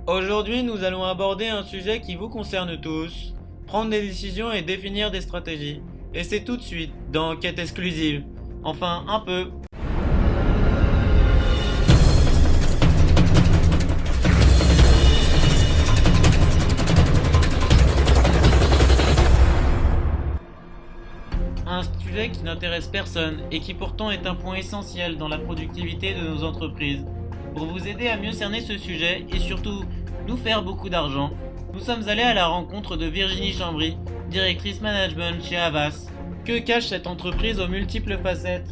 Aujourd'hui, nous allons aborder un sujet qui vous concerne tous, prendre des décisions et définir des stratégies. Et c'est tout de suite dans Quête exclusive. Enfin, un peu. Un sujet qui n'intéresse personne et qui pourtant est un point essentiel dans la productivité de nos entreprises. Pour vous aider à mieux cerner ce sujet et surtout nous faire beaucoup d'argent, nous sommes allés à la rencontre de Virginie Chambry, directrice management chez Havas. Que cache cette entreprise aux multiples facettes?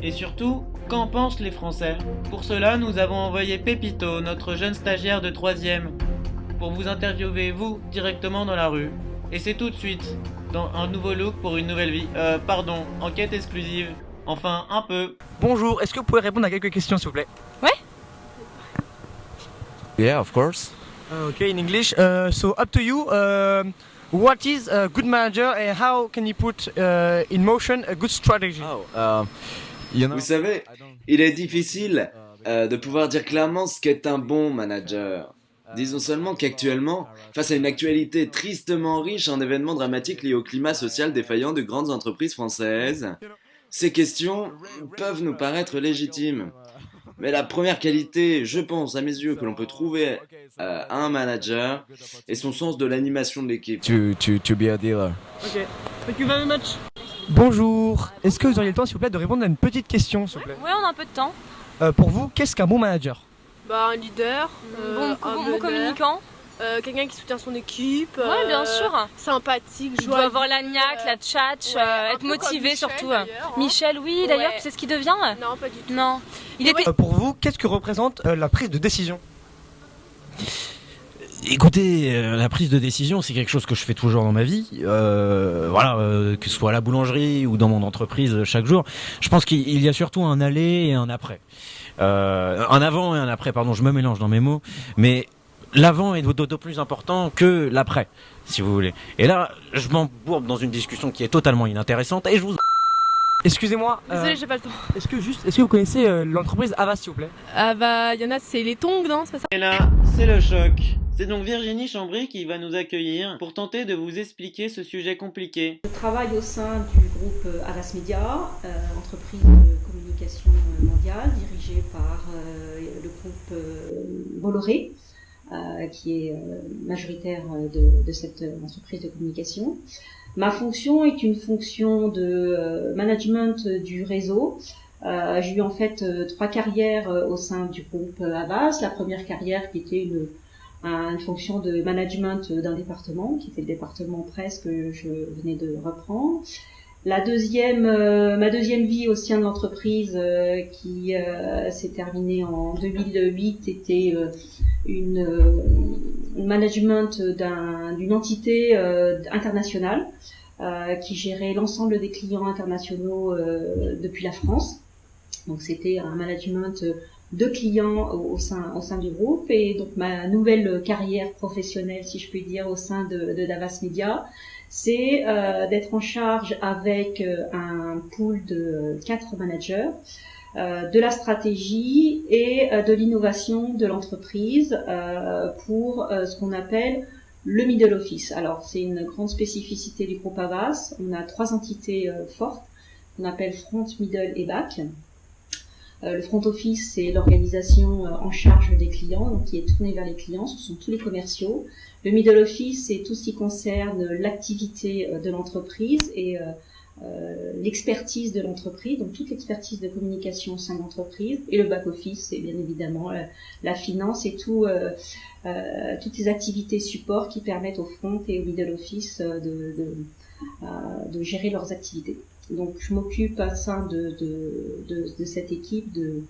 Et surtout, qu'en pensent les Français? Pour cela, nous avons envoyé Pépito, notre jeune stagiaire de 3ème, pour vous interviewer vous directement dans la rue. Et c'est tout de suite dans un nouveau look pour une nouvelle vie. Enquête exclusive. Enfin, un peu. Bonjour, est-ce que vous pouvez répondre à quelques questions s'il vous plaît? Yeah, of course. Okay, in English. So up to you. What is a good manager and how can you put in motion a good strategy? Vous savez, il est difficile de pouvoir dire clairement ce qu'est un bon manager. Disons seulement qu'actuellement, face à une actualité tristement riche en événements dramatiques liés au climat social défaillant de grandes entreprises françaises, ces questions peuvent nous paraître légitimes. Mais la première qualité, je pense, à mes yeux, que l'on peut trouver à un manager est son sens de l'animation de l'équipe. To be a dealer. Ok, thank you very much. Bonjour, est-ce que vous auriez le temps s'il vous plaît de répondre à une petite question s'il vous plaît? Ouais, on a un peu de temps. Pour vous, qu'est-ce qu'un bon manager? Un leader, Bon communicant. quelqu'un qui soutient son équipe, Ouais, bien sûr. sympathique, Il doit joyeux, avoir la niaque, la tchatch, un être peu motivé comme Michel, surtout. d'ailleurs, hein. Michel, oui, Ouais. d'ailleurs, tu sais ce qu'il devient? Non, pas du tout. Non. Il était. Pour vous, qu'est-ce que représente la prise de décision? Écoutez, la prise de décision, c'est quelque chose que je fais toujours dans ma vie. Que ce soit à la boulangerie ou dans mon entreprise chaque jour. Je pense qu'il y a surtout un aller et un après. Un avant et un après, pardon, je me mélange dans mes mots. Mais l'avant est d'autant plus important que l'après, si vous voulez. Et là, je m'embourbe dans une discussion qui est totalement inintéressante et je vous... Excusez-moi, Désolée, j'ai pas le temps. est-ce que vous connaissez l'entreprise Havas s'il vous plaît? Ah bah, y en a, c'est les tongs, non? C'est pas ça? Et là, c'est le choc. C'est donc Virginie Chambry qui va nous accueillir pour tenter de vous expliquer ce sujet compliqué. Je travaille au sein du groupe Havas Media, entreprise de communication mondiale dirigée par le groupe Bolloré, qui est majoritaire de cette entreprise de communication. Ma fonction est une fonction de management du réseau. J'ai eu en fait 3 carrières au sein du groupe Havas. La première carrière qui était une fonction de management d'un département, qui était le département presse que je venais de reprendre. Ma deuxième vie au sein de l'entreprise qui s'est terminée en 2008 était une management d'une entité internationale qui gérait l'ensemble des clients internationaux depuis la France. Donc c'était un management de clients au sein du groupe, et donc ma nouvelle carrière professionnelle, si je puis dire, au sein de Havas Media, c'est d'être en charge avec un pool de 4 managers de la stratégie et de l'innovation de l'entreprise pour ce qu'on appelle le middle office. Alors c'est une grande spécificité du groupe Havas. On a 3 entités fortes qu'on appelle front, middle et back. Le front office, c'est l'organisation en charge des clients, donc qui est tournée vers les clients, ce sont tous les commerciaux. Le middle office, c'est tout ce qui concerne l'activité de l'entreprise et l'expertise de l'entreprise, donc toute l'expertise de communication au sein de l'entreprise. Et le back office, c'est bien évidemment la finance et toutes les activités support qui permettent au front et au middle office de gérer leurs activités. Donc je m'occupe au sein de cette équipe de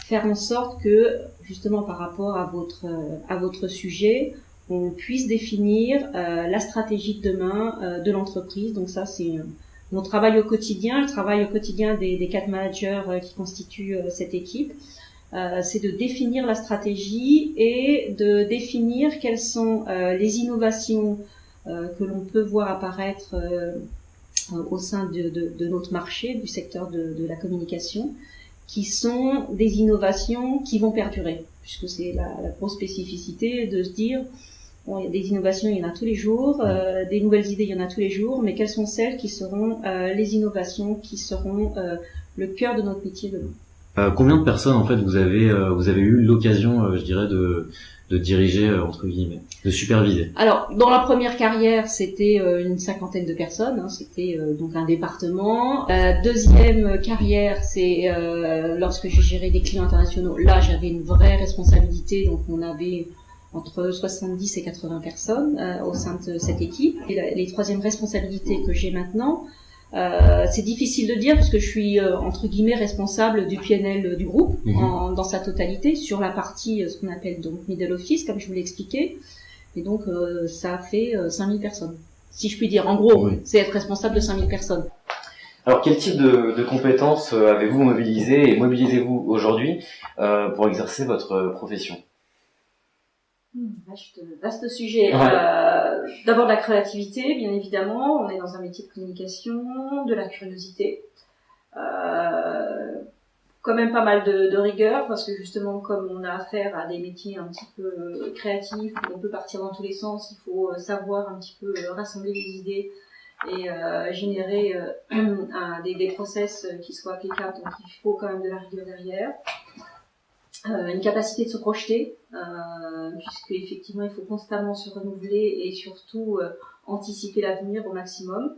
faire en sorte que, justement par rapport à votre sujet, on puisse définir la stratégie de demain de l'entreprise. Donc ça, c'est mon travail au quotidien, le travail au quotidien des 4 managers qui constituent cette équipe. C'est de définir la stratégie et de définir quelles sont les innovations que l'on peut voir apparaître au sein de notre marché, du secteur de la communication, qui sont des innovations qui vont perdurer. puisque c'est la grosse spécificité de se dire, bon, il y a des innovations, il y en a tous les jours, des nouvelles idées, il y en a tous les jours, mais quelles sont celles qui seront les innovations qui seront le cœur de notre métier demain. Combien de personnes en fait vous avez eu l'occasion, je dirais, de diriger entre guillemets, de superviser? Alors, dans la première carrière, c'était une cinquantaine de personnes, hein, c'était donc un département. La deuxième carrière, c'est lorsque j'ai géré des clients internationaux. Là, j'avais une vraie responsabilité, donc on avait entre 70 et 80 personnes au sein de cette équipe. Et les troisièmes responsabilités que j'ai maintenant, c'est difficile de dire parce que je suis entre guillemets responsable du PNL du groupe dans sa totalité sur la partie ce qu'on appelle donc middle office comme je vous l'ai expliqué, et donc ça fait 5000 personnes si je puis dire, en gros. C'est être responsable de 5000 personnes. Alors quel type de compétences avez-vous mobilisé et mobilisez-vous aujourd'hui pour exercer votre profession? Vaste sujet. D'abord de la créativité, bien évidemment. On est dans un métier de communication, de la curiosité. Quand même pas mal de rigueur, parce que justement, comme on a affaire à des métiers un petit peu créatifs, où on peut partir dans tous les sens, il faut savoir un petit peu rassembler les idées et générer des process qui soient applicables. Donc il faut quand même de la rigueur derrière. Une capacité de se projeter, puisque effectivement il faut constamment se renouveler et surtout anticiper l'avenir au maximum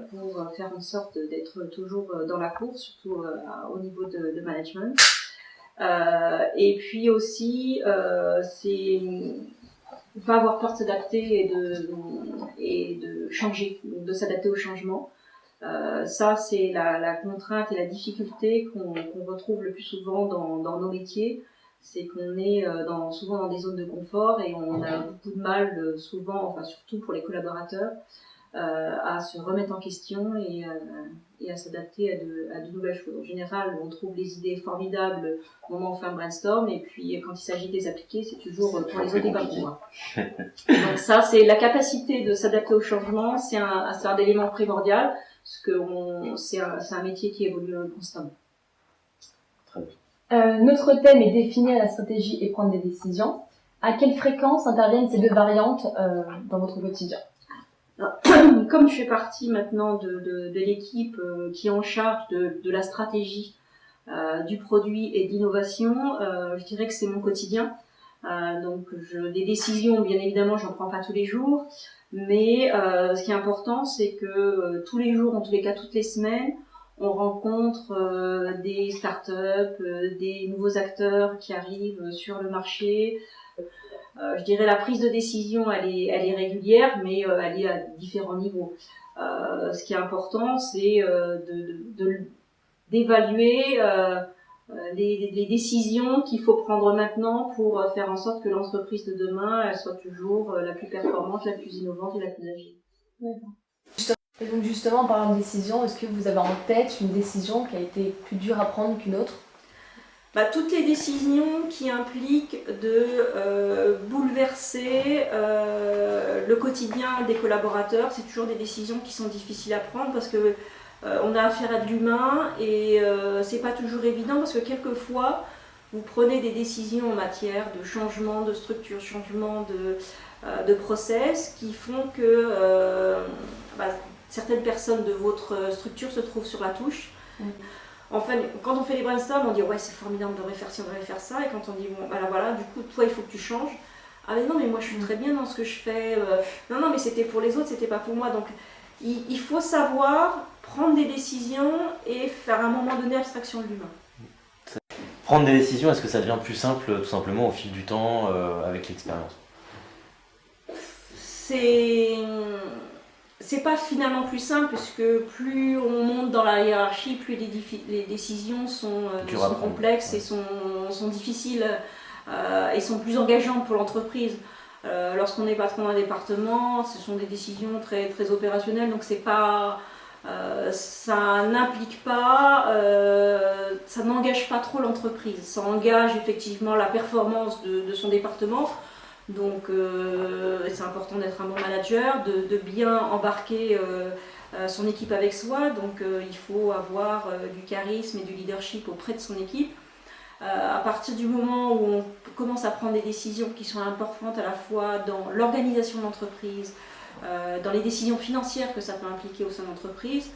pour faire en sorte d'être toujours dans la course, surtout au niveau de management. Et puis aussi, c'est pas avoir peur de s'adapter et de changer, de s'adapter au changement. Ça, c'est la contrainte et la difficulté qu'on retrouve le plus souvent dans nos métiers. C'est qu'on est souvent dans des zones de confort et on a beaucoup de mal, souvent, enfin surtout pour les collaborateurs, à se remettre en question et à s'adapter à de nouvelles choses. En général, on trouve les idées formidables au moment où on fait un brainstorm, et puis quand il s'agit de les appliquer, c'est toujours pour les autres et pas pour moi. Donc ça, c'est la capacité de s'adapter au changement, c'est un élément primordial. Parce que c'est un métier qui évolue constamment. Très bien. Notre thème est définir la stratégie et prendre des décisions. À quelle fréquence interviennent ces deux variantes dans votre quotidien? Alors, comme je fais partie maintenant de l'équipe qui est en charge de la stratégie du produit et de l'innovation, je dirais que c'est mon quotidien. Donc des décisions, bien évidemment, j'en prends pas tous les jours. Mais ce qui est important, c'est que tous les jours, en tous les cas toutes les semaines, on rencontre des startups, des nouveaux acteurs qui arrivent sur le marché. Je dirais la prise de décision, elle est régulière, mais elle est à différents niveaux. Ce qui est important, c'est d'évaluer les décisions qu'il faut prendre maintenant pour faire en sorte que l'entreprise de demain elle soit toujours la plus performante, la plus innovante et la plus agile. Et donc justement, en parlant de décision, est-ce que vous avez en tête une décision qui a été plus dure à prendre qu'une autre? Toutes les décisions qui impliquent de bouleverser le quotidien des collaborateurs, c'est toujours des décisions qui sont difficiles à prendre parce que on a affaire à de l'humain et c'est pas toujours évident parce que quelquefois vous prenez des décisions en matière de changement de structure, changement de process qui font que certaines personnes de votre structure se trouvent sur la touche. Enfin, quand on fait les brainstorms, on dit ouais c'est formidable, on devrait faire ci, on devrait faire ça, et quand on dit bon voilà, du coup toi il faut que tu changes. Ah mais non mais moi je suis très bien dans ce que je fais, non mais c'était pour les autres, c'était pas pour moi. Donc il faut savoir prendre des décisions et faire à un moment donné abstraction de l'humain. Prendre des décisions, est-ce que ça devient plus simple tout simplement au fil du temps avec l'expérience? C'est pas finalement plus simple puisque plus on monte dans la hiérarchie, plus les décisions sont complexes et sont difficiles et sont plus engageantes pour l'entreprise. Lorsqu'on est patron d'un département, ce sont des décisions très, très opérationnelles, donc c'est pas, ça n'implique pas, ça n'engage pas trop l'entreprise. Ça engage effectivement la performance de son département. Donc c'est important d'être un bon manager, de bien embarquer son équipe avec soi. Donc il faut avoir du charisme et du leadership auprès de son équipe. À partir du moment où on commence à prendre des décisions qui sont importantes à la fois dans l'organisation de l'entreprise, dans les décisions financières que ça peut impliquer au sein de l'entreprise,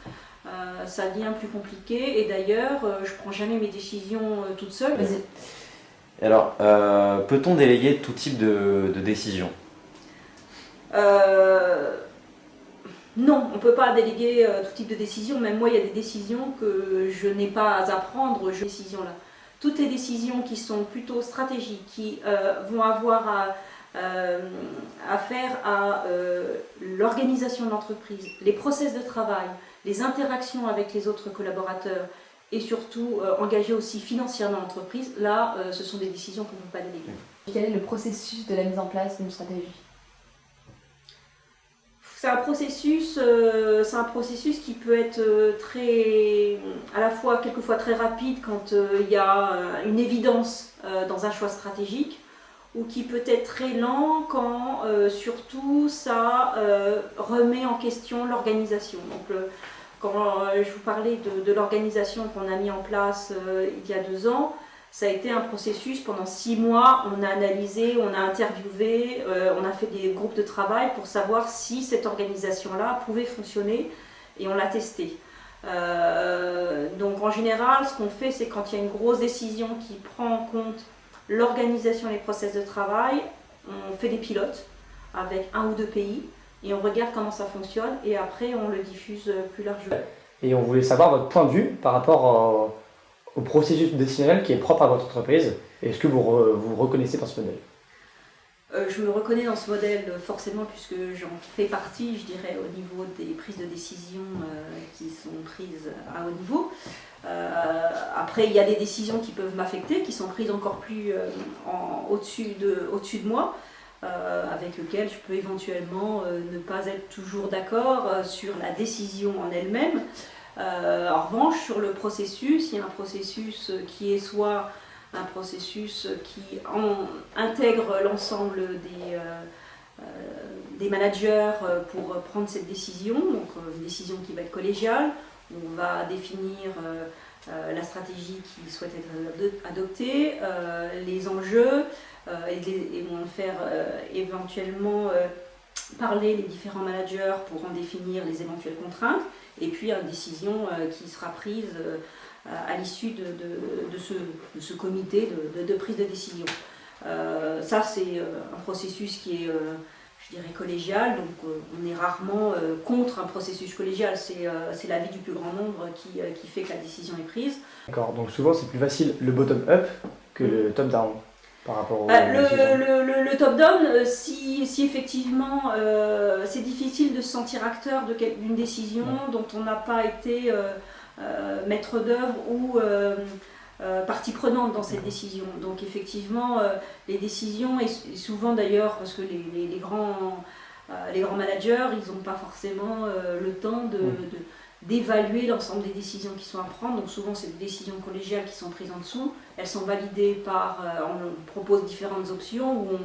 ça devient plus compliqué. Et d'ailleurs, je ne prends jamais mes décisions toute seule. Alors, peut-on déléguer tout type de décision ? Non, on ne peut pas déléguer tout type de décision. Même moi, il y a des décisions que je n'ai pas à prendre, ces décisions-là. Toutes les décisions qui sont plutôt stratégiques, qui vont avoir à faire à l'organisation de l'entreprise, les process de travail, les interactions avec les autres collaborateurs et surtout engager aussi financièrement l'entreprise, là, ce sont des décisions qu'on ne peut pas déléguer. Quel est le processus de la mise en place d'une stratégie ? C'est un processus qui peut être à la fois quelquefois très rapide quand il y a une évidence dans un choix stratégique, ou qui peut être très lent quand surtout ça remet en question l'organisation. Donc quand je vous parlais de l'organisation qu'on a mis en place il y a 2 ans, ça a été un processus pendant 6 mois. On a analysé, on a interviewé, on a fait des groupes de travail pour savoir si cette organisation-là pouvait fonctionner, et on l'a testé. Donc en général, ce qu'on fait, c'est quand il y a une grosse décision qui prend en compte l'organisation et les process de travail, on fait des pilotes avec 1 ou 2 pays et on regarde comment ça fonctionne, et après on le diffuse plus largement. Et on voulait savoir votre point de vue par rapport au processus décisionnel qui est propre à votre entreprise. Est-ce que vous vous reconnaissez dans ce modèle ? Je me reconnais dans ce modèle forcément, puisque j'en fais partie, je dirais, au niveau des prises de décision qui sont prises à haut niveau. Après, il y a des décisions qui peuvent m'affecter, qui sont prises encore plus au-dessus de moi, avec lesquelles je peux éventuellement ne pas être toujours d'accord sur la décision en elle-même. En revanche, sur le processus, il y a un processus qui est soit un processus qui intègre l'ensemble des managers pour prendre cette décision, donc une décision qui va être collégiale. On va définir la stratégie qui souhaite être adoptée, les enjeux, et on va faire éventuellement parler les différents managers pour en définir les éventuelles contraintes, et puis une décision qui sera prise à l'issue de ce comité de prise de décision. Ça, c'est un processus qui est, je dirais, collégial, donc on est rarement contre un processus collégial, c'est l'avis du plus grand nombre qui fait que la décision est prise. D'accord, donc souvent c'est plus facile le bottom-up que le top-down par rapport au... Le top-down, si effectivement c'est difficile de se sentir acteur d'une décision dont on n'a pas été maître d'œuvre ou partie prenante dans cette décision. Donc effectivement, les décisions, et souvent d'ailleurs, parce que les grands managers, ils n'ont pas forcément le temps d'évaluer l'ensemble des décisions qui sont à prendre. Donc souvent, c'est des décisions collégiales qui sont prises en dessous. Elles sont validées par... on propose différentes options où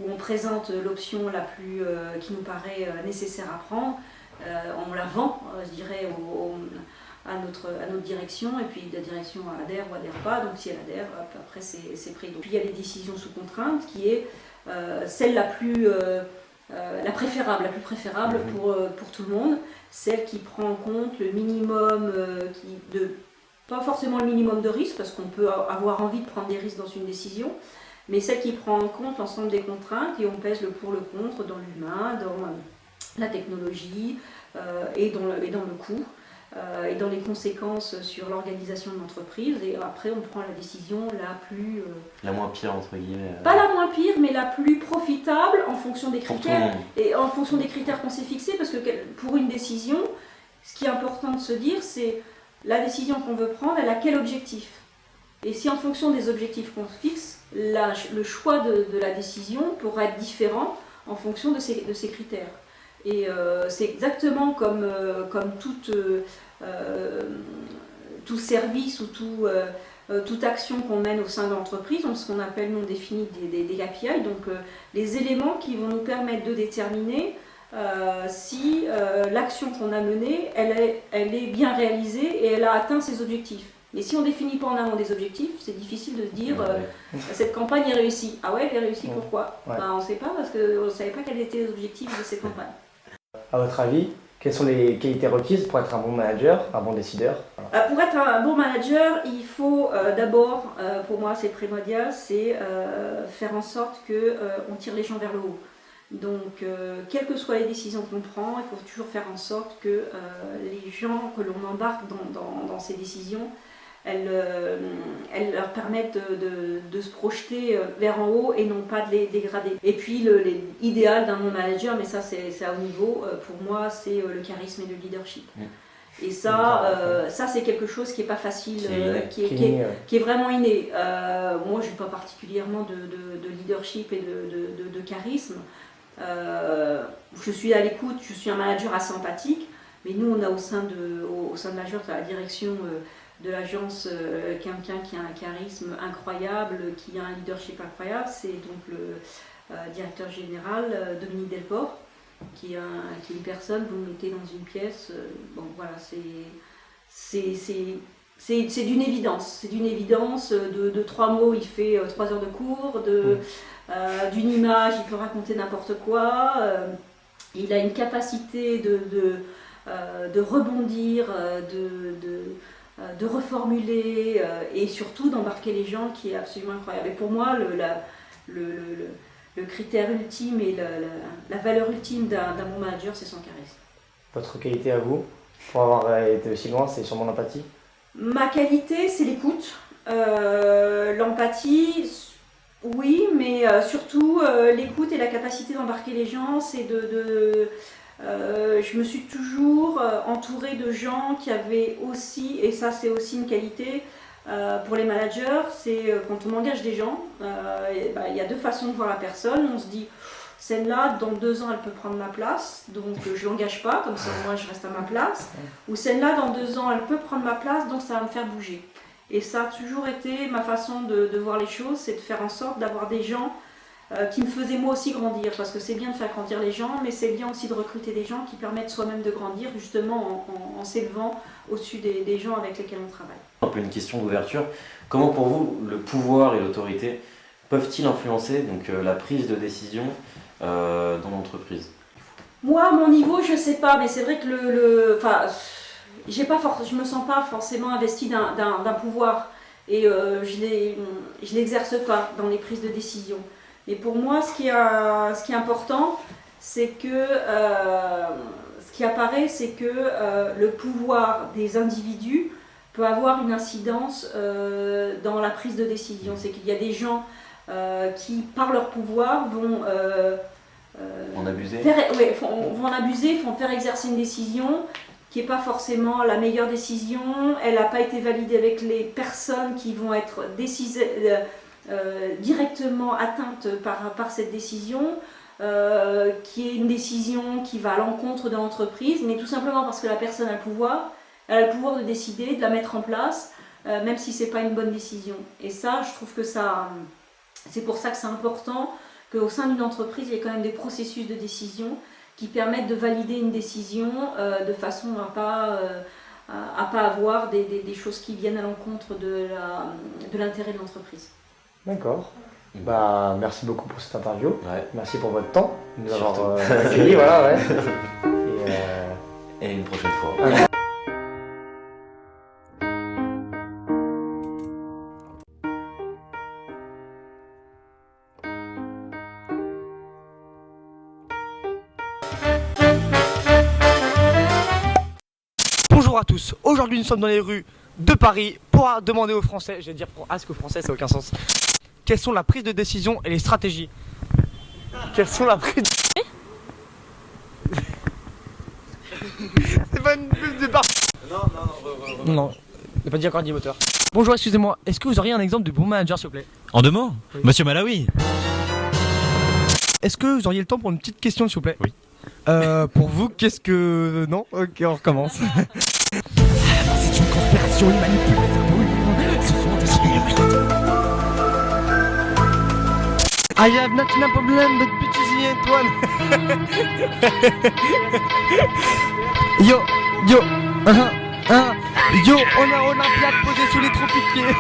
on présente l'option la plus qui nous paraît nécessaire à prendre. On la vend, je dirais, à notre direction, et puis la direction adhère ou adhère pas. Donc si elle adhère, après c'est pris. Donc, puis il y a les décisions sous contrainte, qui est celle la plus préférable pour tout le monde, celle qui prend en compte le minimum, pas forcément le minimum de risque, parce qu'on peut avoir envie de prendre des risques dans une décision, mais celle qui prend en compte l'ensemble des contraintes, et on pèse le pour, le contre dans l'humain, dans la technologie et dans le coût. Et dans les conséquences sur l'organisation de l'entreprise, et après on prend la décision la plus... la moins pire, entre guillemets. Pas la moins pire, mais la plus profitable en fonction des critères, et en fonction des critères qu'on s'est fixés, parce que pour une décision, ce qui est important de se dire, c'est la décision qu'on veut prendre, elle a quel objectif. Et si en fonction des objectifs qu'on fixe, le choix de la décision pourra être différent en fonction de ces critères. Et c'est exactement comme tout service ou toute action qu'on mène au sein de l'entreprise, ce qu'on appelle, nous on définit des KPI, donc les éléments qui vont nous permettre de déterminer si l'action qu'on a menée, elle est bien réalisée et elle a atteint ses objectifs. Mais si on définit pas en amont des objectifs, c'est difficile de se dire cette campagne est réussie. Ah ouais, elle est réussie, pourquoi On ne sait pas parce qu'on ne savait pas quels étaient les objectifs de cette campagne. À votre avis, quelles sont les qualités requises pour être un bon manager, un bon décideur? Pour être un bon manager, il faut d'abord, pour moi c'est primordial, c'est faire en sorte qu'on tire les gens vers le haut. Donc, quelles que soient les décisions qu'on prend, il faut toujours faire en sorte que les gens que l'on embarque dans ces décisions, elles leur permettent de se projeter vers en haut et non pas de les dégrader. Et puis l'idéal d'un bon manager, mais ça c'est à haut niveau, pour moi c'est le charisme et le leadership. Et ça c'est quelque chose qui n'est pas facile, qui est vraiment inné. Moi je n'ai pas particulièrement de leadership et de charisme. Je suis à l'écoute, je suis un manager assez empathique, mais nous on a au sein de l'agence, à la direction de l'agence, quelqu'un qui a un charisme incroyable, qui a un leadership incroyable, c'est donc le directeur général Dominique Delport, qui est une personne, vous le mettez dans une pièce, bon voilà, c'est d'une évidence, de 3 mots il fait 3 heures de cours, d'une image il peut raconter n'importe quoi, il a une capacité de rebondir, de reformuler et surtout d'embarquer les gens qui est absolument incroyable. Et pour moi, le critère ultime et la valeur ultime d'un bon manager, c'est son charisme. Votre qualité à vous, pour avoir été aussi loin, c'est sûrement l'empathie? Ma qualité, c'est l'écoute. L'empathie, oui, mais surtout l'écoute et la capacité d'embarquer les gens, c'est je me suis toujours entourée de gens qui avaient aussi, et ça c'est aussi une qualité pour les managers, c'est quand on engage des gens, il y a 2 façons de voir la personne. On se dit, celle-là, dans 2 ans, elle peut prendre ma place, donc je ne l'engage pas, comme ça moi je reste à ma place. Ou celle-là, dans 2 ans, elle peut prendre ma place, donc ça va me faire bouger. Et ça a toujours été ma façon de voir les choses, c'est de faire en sorte d'avoir des gens qui me faisaient moi aussi grandir, parce que c'est bien de faire grandir les gens, mais c'est bien aussi de recruter des gens qui permettent soi-même de grandir, justement en s'élevant au-dessus des gens avec lesquels on travaille. Un peu une question d'ouverture. Comment pour vous le pouvoir et l'autorité peuvent-ils influencer donc, la prise de décision dans l'entreprise? Moi, à mon niveau, je ne sais pas, mais c'est vrai que je me sens pas forcément investie d'un pouvoir et je l'exerce pas dans les prises de décision. Mais pour moi, ce qui est important, c'est que ce qui apparaît, c'est que le pouvoir des individus peut avoir une incidence dans la prise de décision. C'est qu'il y a des gens qui, par leur pouvoir, vont en abuser. Vont en abuser, vont faire exercer une décision qui n'est pas forcément la meilleure décision. Elle n'a pas été validée avec les personnes qui vont être directement atteintes par cette décision, qui est une décision qui va à l'encontre de l'entreprise, mais tout simplement parce que la personne a le pouvoir, elle a le pouvoir de décider, de la mettre en place, même si ce n'est pas une bonne décision. Et ça, je trouve que c'est pour ça que c'est important qu'au sein d'une entreprise, il y ait quand même des processus de décision qui permettent de valider une décision de façon à pas avoir des choses qui viennent à l'encontre de l'intérêt de l'entreprise. D'accord. Merci beaucoup pour cette interview. Ouais. Merci pour votre temps, de nous avoir accueillis. Voilà, ouais. Et une prochaine fois. Bonjour à tous, aujourd'hui nous sommes dans les rues de Paris pour demander aux Français, j'allais dire pour ask aux Français, ça n'a aucun sens, quelles sont la prise de décision et les stratégies. Quelles sont la prise de... C'est pas une pub de part. Non, il n'a pas dit encore 10 moteurs. Bonjour, excusez-moi, est-ce que vous auriez un exemple de bon manager s'il vous plaît? En 2 mots? Oui. Monsieur Malawi. Est-ce que vous auriez le temps pour une petite question s'il vous plaît? Oui. Pour vous, qu'est-ce que... Non? Ok, on recommence. C'est une conspiration, ils manipulent les cerveaux, ce sont des Illuminati. I have not a problem, but bitches in one. Yo, Yo, on a Olympiade posée sous les tropiquiers.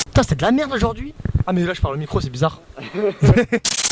Putain, c'est de la merde aujourd'hui. Ah mais là je parle au micro, c'est bizarre.